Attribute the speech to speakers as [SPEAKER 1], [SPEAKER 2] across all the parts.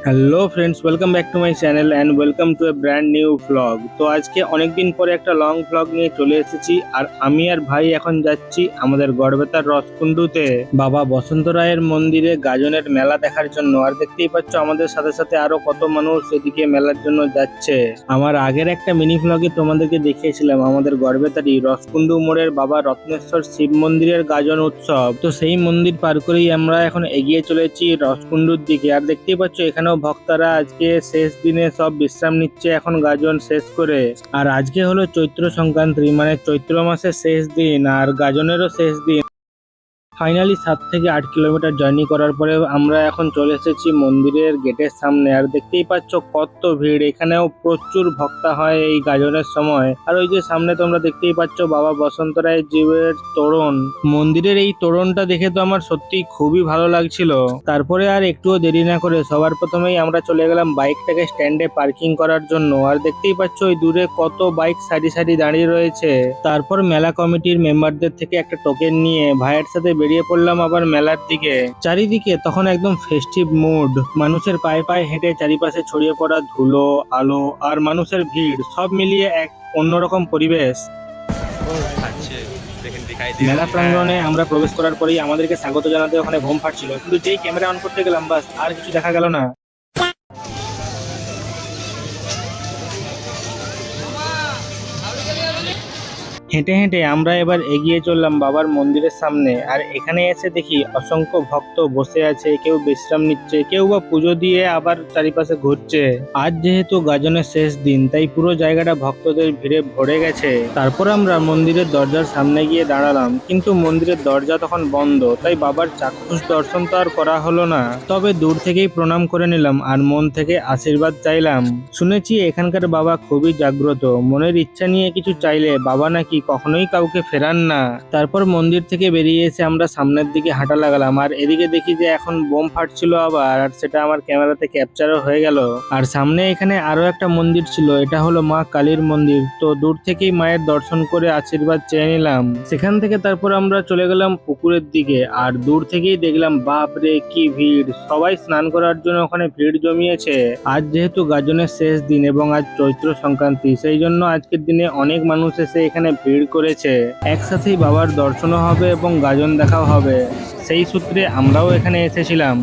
[SPEAKER 1] Hello friends, welcome back to my channel and welcome to A brand new vlog. তো আজকে অনেকদিন পরে একটা লং ভ্লগ নিয়ে চলে এসেছি। আর আমি আর ভাই এখন যাচ্ছি আমাদের গড়বেতার রসকুন্ডুতে বাবা বসন্ত রায়ের মন্দিরে গাজনের মেলা দেখার জন্য। আর দেখতেই পাচ্ছ আমাদের সাথে সাথে আরো কত মানুষ এদিকে মেলার জন্য যাচ্ছে। আমার আগের একটা মিনি ভ্লগে তোমাদেরকে দেখিয়েছিলাম আমাদের গড়বেতারই রসকুন্ডু মোড়ের বাবা রত্নেশ্বর শিব মন্দিরের গাজন উৎসব। তো সেই মন্দির পার করেই আমরা এখন এগিয়ে চলেছি রসকুন্ডুর দিকে। আর দেখতেই পাচ্ছ এখানেও ভক্তরা আজকে শেষ দিনে সব বিশ্রাম নিচ্ছে এখন গাজন শেষ করে। আর আজকে হলো চৈত্র সংক্রান্তি, মানে চৈত্র মাসের শেষ দিন আর গাজনেরও শেষ দিন। ফাইনালি 7 থেকে 8 কিলোমিটার জার্নি করার পরে আমরা এখন চলে এসেছি মন্দিরের গেটের সামনে। আর দেখতেই পাচ্ছ কত ভিড়, এখানেও প্রচুর ভক্তা হয় এই গাজনের সময়। আর ওই যে সামনে তোমরা দেখতেই পাচ্ছ বাবা বসন্ত রায়ের জীবের তোরণ। মন্দিরের এই তোরণটা দেখে তো আমার সত্যি খুবই ভালো লাগছিল। তারপরে আর একটুও দেরি না করে সবার প্রথমেই আমরা চলে গেলাম বাইকটাকে স্ট্যান্ডে পার্কিং করার জন্য। আর দেখতেই পাচ্ছ ওই দূরে কত বাইক সারি সারি দাঁড়িয়ে রয়েছে। তারপর মেলা কমিটির মেম্বারদের থেকে একটা টোকেন নিয়ে ভাইয়ের সাথে বেরিয়ে পড়লাম আবার মেলার দিকে। চারিদিকে তখন একদম ফেস্টিভ মুড, মানুষের পায়ে পায়ে হেঁটে চারিপাশে ছড়িয়ে পড়া ধুলো, আলো আর মানুষের ভিড় সব মিলিয়ে এক অন্যরকম পরিবেশ। মেলা প্রাঙ্গণে আমরা প্রবেশ করার পরেই আমাদেরকে স্বাগত জানাতে ওখানে ঘুম ফাটছিল, কিন্তু যেই ক্যামেরা অন করতে গেলাম বাস আর কিছু দেখা গেল না। হেঁটে হেঁটে আমরা এবার এগিয়ে চললাম বাবার মন্দিরের সামনে। আর এখানে এসে দেখি অসংখ্য ভক্ত বসে আছে, কেউ বিশ্রাম নিচ্ছে, কেউ বা পুজো দিয়ে আবার চারিপাশে ঘুরছে। আজ যেহেতু গাজনের শেষ দিন তাই পুরো জায়গাটা ভক্তদের ভিড়ে ভরে গেছে। তারপর আমরা মন্দিরের দরজার সামনে গিয়ে দাঁড়ালাম, কিন্তু মন্দিরের দরজা তখন বন্ধ, তাই বাবার চাক্ষুষ দর্শন তো আর করা হলো না। তবে দূর থেকেই প্রণাম করে নিলাম আর মন থেকে আশীর্বাদ চাইলাম। শুনেছি এখানকার বাবা খুবই জাগ্রত, মনের ইচ্ছা নিয়ে কিছু চাইলে বাবা নাকি কখনোই কাউকে ফেরান না। তারপর মন্দির থেকে বেরিয়ে এসে আমরা সামনের দিকে হাঁটা লাগালাম। আর এদিকে দেখি যে এখন বোম ফাটছিল আবার, আর সেটা আমার ক্যামেরাতে ক্যাপচারও হয়ে গেল। আর সামনে এখানে আরো একটা মন্দির ছিল, এটা হলো মা কালীর মন্দির। তো দূর থেকেই মায়ের দর্শন করে আশীর্বাদ চেয়ে নিলাম। সেখান থেকে তারপর আমরা চলে গেলাম পুকুরের দিকে। আর দূর থেকেই দেখলাম বাপরে কি ভিড়, সবাই স্নান করার জন্য ওখানে ভিড় জমিয়েছে। আজ যেহেতু গাজনের শেষ দিন এবং আজ চৈত্র সংক্রান্তি, সেই জন্য আজকের দিনে অনেক মানুষ এসে এখানে ভিড় করেছে। একসাথেই বাবার দর্শনও হবে এবং গাজন দেখাও হবে, সেই সূত্রে আমরাও এখানে এসেছিলাম।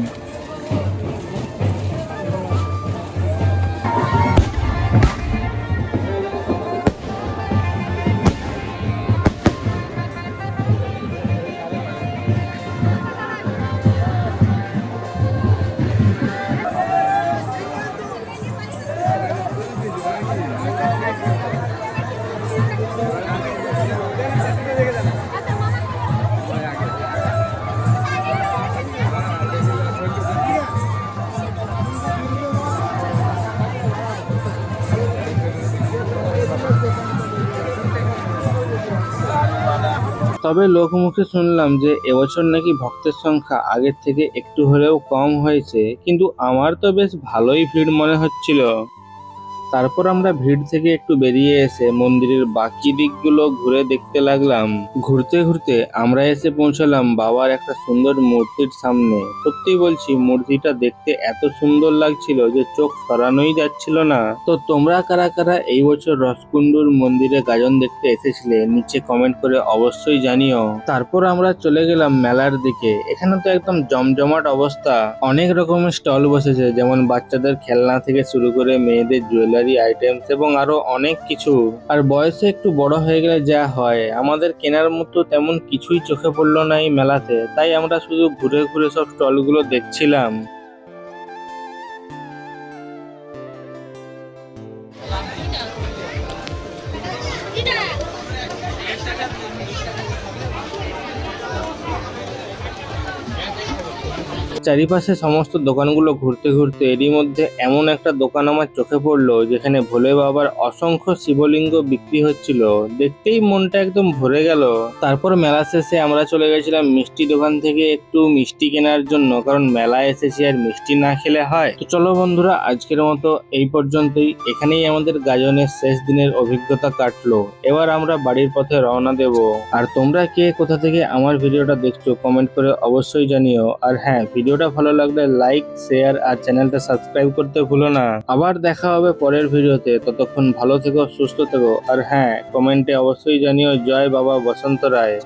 [SPEAKER 1] তবে লোকমুখে শুনলাম যে এবছর নাকি ভক্তের সংখ্যা আগের থেকে একটু হলেও কম হয়েছে, কিন্তু আমার তো বেশ ভালোই ভিড় মনে হচ্ছিল। তারপর আমরা ভিড় থেকে একটু বেরিয়ে এসে মন্দিরের বাকি দিকগুলো ঘুরে দেখতে লাগলাম। ঘুরতে ঘুরতে আমরা এসে পৌঁছালাম বাবার একটা সুন্দর মূর্তির সামনে। সত্যি বলছি, মূর্তিটা দেখতে এত সুন্দর লাগছিল যে চোখ সরানোই যাচ্ছিল না। তো তোমরা কারা কারা এই বছর রসকুন্ডুর মন্দিরে গাজন দেখতে এসেছিলে নিচে কমেন্ট করে অবশ্যই জানিও। তারপর আমরা চলে গেলাম মেলার দিকে। এখানে তো একদম জমজমাট অবস্থা, অনেক রকমের স্টল বসেছে, যেমন বাচ্চাদের খেলনা থেকে শুরু করে মেয়েদের জুয়েলারি আইটেমস এবং আরো অনেক কিছু। আর বয়সে একটু বড় হয়ে গেলে যা হয়, আমাদের কেনার মতো তেমন কিছুই চোখে পড়লো না এই মেলাতে, তাই আমরা শুধু ঘুরে ঘুরে সব স্টলগুলো দেখছিলাম। চারিপাশে সমস্ত দোকানগুলো ঘুরতে ঘুরতে এরই মধ্যে এমন একটা দোকান আমার চোখে পড়লো, যেখানে ভোলে বাবার অসংখ্য শিবলিঙ্গ বিক্রি হচ্ছিল। দেখতেই মনটা একদম ভরে গেল। তারপর মেলা শেষে আমরা চলে গেছিলাম মিষ্টি দোকান থেকে একটু মিষ্টি কেনার জন্য, কারণ মেলায় এসেছি আর মিষ্টি না খেলে হয়। তো চলো বন্ধুরা, আজকের মতো এই পর্যন্তই। এখানেই আমাদের গাজনের শেষ দিনের অভিজ্ঞতা কাটলো। এবার আমরা বাড়ির পথে রওনা দেব। আর তোমরা কে কোথা থেকে আমার ভিডিওটা দেখছো কমেন্ট করে অবশ্যই জানিও। আর হ্যাঁ, ভিডিও ভিডিওটা ভালো লাগলে লাইক, শেয়ার আর চ্যানেলটা সাবস্ক্রাইব করতে ভুলো না। আবার দেখা হবে পরের ভিডিওতে, ততক্ষণ ভালো থেকো, সুস্থ থেকো, আর হ্যাঁ, কমেন্টে অবশ্যই জানিও জয় বাবা বসন্ত রায়।